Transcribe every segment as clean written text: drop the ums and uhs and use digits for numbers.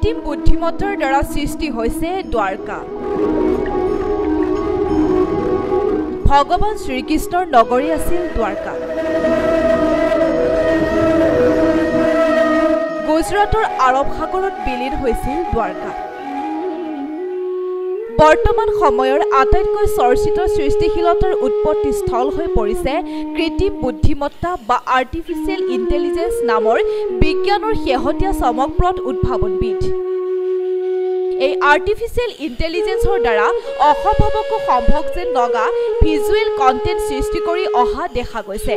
কৃত্ৰিম বুদ্ধিমত্তাৰ দ্বাৰা সৃষ্টি হৈছে দ্বাৰকা। ভগৱান শ্ৰীকৃষ্ণৰ নগৰী আছিল দ্বাৰকা। গুজৰাটৰ আৰব সাগৰত বিলীন হৈছিল দ্বাৰকা। বৰ্তমান সময়ৰ আটাইতকৈ চৰ্চিত সৃষ্টিশীলতাৰ উৎপত্তিস্থল হৈ পৰিছে কৃত্ৰিম বুদ্ধিমত্তা বা আৰ্টিফিচিয়েল ইণ্টেলিজেন্স নামৰ বিজ্ঞানৰ শেহতীয়া চমকপ্ৰদ উদ্ভাৱনবিধ। এই আৰ্টিফিচিয়েল ইণ্টেলিজেন্সৰ দ্বাৰা অসম্ভৱকো সম্ভৱ যেন লগা ভিজুৱেল কণ্টেণ্ট সৃষ্টি কৰি অহা দেখা গৈছে।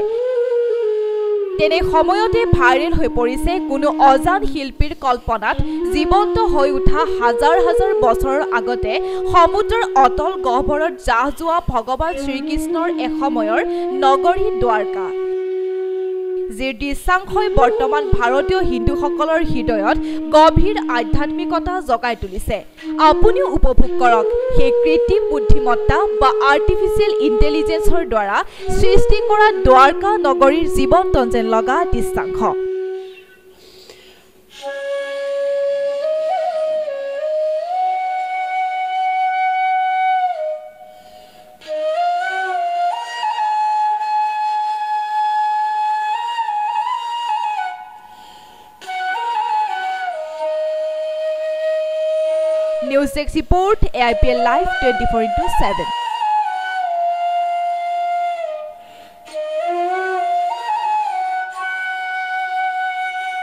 তেনে সময়তে ভাইৰেল হৈ পৰিছে কোনো অজান শিল্পীৰ কল্পনাত জীৱন্ত হৈ উঠা হাজাৰ হাজাৰ বছৰৰ আগতে সমুদ্ৰৰ অতল গহ্বৰত জাহ যোৱা ভগৱান শ্ৰীকৃষ্ণৰ এসময়ৰ নগৰী দ্বাৰকা, যিৰ দৃশ্যাংশই বৰ্তমান ভাৰতীয় হিন্দুসকলৰ হৃদয়ত গভীৰ আধ্যাত্মিকতা জগাই তুলিছে। আপুনিও উপভোগ কৰক সেই কৃত্ৰিম বুদ্ধিমত্তা বা আৰ্টিফিচিয়েল ইণ্টেলিজেন্সৰ দ্বাৰা সৃষ্টি কৰা দ্বাৰকা নগৰীৰ জীৱন্ত যেন লগা দৃশ্যাংশ। News Desk Report, AIPL Live 24/7.